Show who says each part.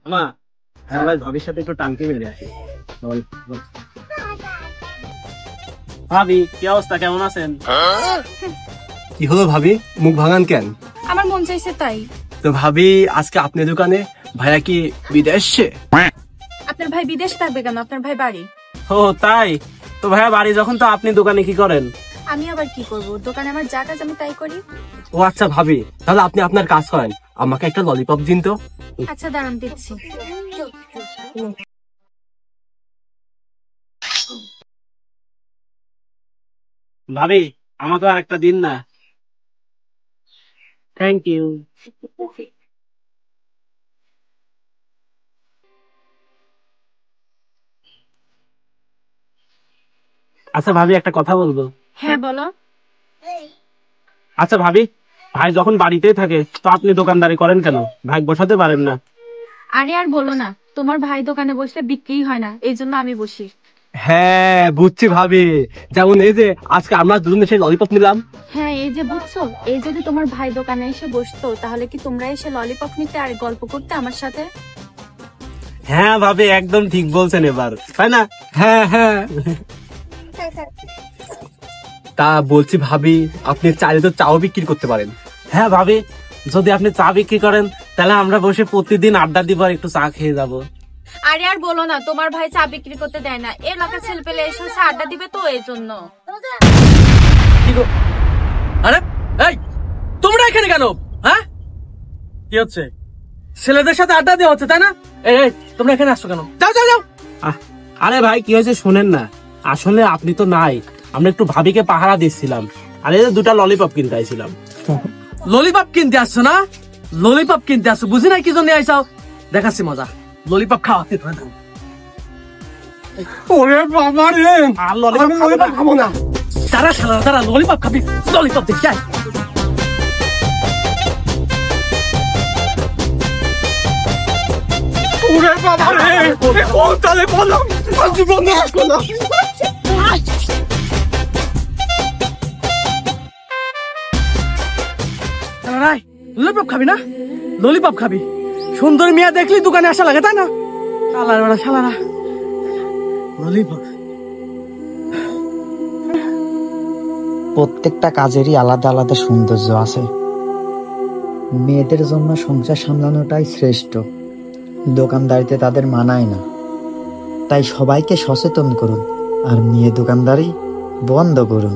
Speaker 1: আমা, হ্যাঁ ভাই, ভাবির সাথে একটু টাঙ্কি মেরে আসি। বল, বল। ভাবি, কি অবস্থা, কেমন আছেন?
Speaker 2: কি হলো ভাবি, মুখ ভাঙান কেন?
Speaker 3: আমার মন চাইছে তাই।
Speaker 2: তো ভাবি, আজকে আপনি দোকানে, ভাইয়া কি বিদেশে?
Speaker 3: আপনার ভাই বিদেশে থাকবে কেন? আপনার ভাই বাড়ি।
Speaker 1: ও তাই? তো ভাইয়া বাড়ি যখন, তো আপনি দোকানে কি করেন?
Speaker 3: আমি আবার কি করব, দোকানে আমার যা কাজ আমি তাই করি।
Speaker 2: ও আচ্ছা ভাবি, তাহলে আপনি আপনার কাজ করেন, আমাকে একটা ললিপপ দিন তো।
Speaker 3: আচ্ছা দাঁড়ান দিচ্ছি।
Speaker 1: ভাবি, আমাকে আর একটা দিন না। Thank you. আচ্ছা ভাবি, একটা কথা বলবো।
Speaker 3: হ্যাঁ বলো।
Speaker 1: আচ্ছা ভাবি, ভাই যখন বাড়িতেই থাকে, তো আপনি দোকানদারি করেন কেন? ভাই বসাতে পারেন না?
Speaker 3: আরে আর বলো না, তোমার ভাই দোকানে বসলে বিক্রি হয় না, এই জন্য আমি বসি।
Speaker 2: হ্যাঁ বুঝছি ভাবি, যেমন এই যে আজকে আমরা দুজনে সেই ললিপপ নিলাম।
Speaker 3: হ্যাঁ এই যে বুঝছো, এই যদি তোমার ভাই দোকানে এসে বসতো, তাহলে কি তোমরা এসে ললিপপ নিতে আর গল্প করতে আমার সাথে?
Speaker 1: হ্যাঁ ভাবি, একদম ঠিক বলছেন এবার, তাই না?
Speaker 2: হ্যাঁ হ্যাঁ। তা বলছি ভাবি, আপনি চাইলে তো চাও বিক্রি করতে পারেন।
Speaker 1: হ্যাঁ ভাবি, যদি আপনি চা বিক্রি করেন, তাহলে আমরা বসে প্রতিদিন আড্ডা দিব আর একটু চা খেয়ে যাব।
Speaker 3: আরে আর বলো না, তোমার ভাই চা বিক্রি করতে দেয় না, এলাকার ছেলে পেলে এসে চা আড্ডা দিবে তো এই জন্য।
Speaker 2: কি গো? আরে এই, তোমরা এখানে কেন? হ্যাঁ,
Speaker 1: কি হচ্ছে?
Speaker 2: ছেলেদের সাথে আড্ডা দেওয়া হচ্ছে তাই না? এই এই, তোমরা এখানে আসছো কেন? যাও যাও যাও।
Speaker 1: আরে ভাই, কি হয়েছে শুনেন না। আসলে আপনি তো নাই, আমরা একটু ভাবিকে পাহারা দিচ্ছিলাম, আর এই যে দুটা ললিপপ কিনতে আইছিলাম।
Speaker 2: ললিপপ কিনতে আসছো না? ললিপপ কিনতে আসছো, বুঝি নাই কি জন্য আইসাও। দেখাচ্ছি মজা, ললিপপ খাওয়াতে। ওরে বাবা রে,
Speaker 1: আর ললিপপ
Speaker 2: খাবো না। তারা সারা তারা ললিপপ খাবি, ললিপপ দেখি আয়। ওরে বাবা রে, কোন তালে বললাম জীবন নাশ করলাম। ললিপপ খাবি না? ললিপপ খাবি? সুন্দর মেয়ে দেখলি দোকানে আসা লাগে তাই না? শালার বেড়া শালারা ললিপপ।
Speaker 4: প্রত্যেকটা কাজেরই আলাদা আলাদা সৌন্দর্য আছে। মেয়েদের জন্য সংসার সামলানোটাই শ্রেষ্ঠ, দোকানদারিতে তাদের মানায় না। তাই সবাইকে সচেতন করুন আর মেয়ে দোকানদারি বন্ধ করুন।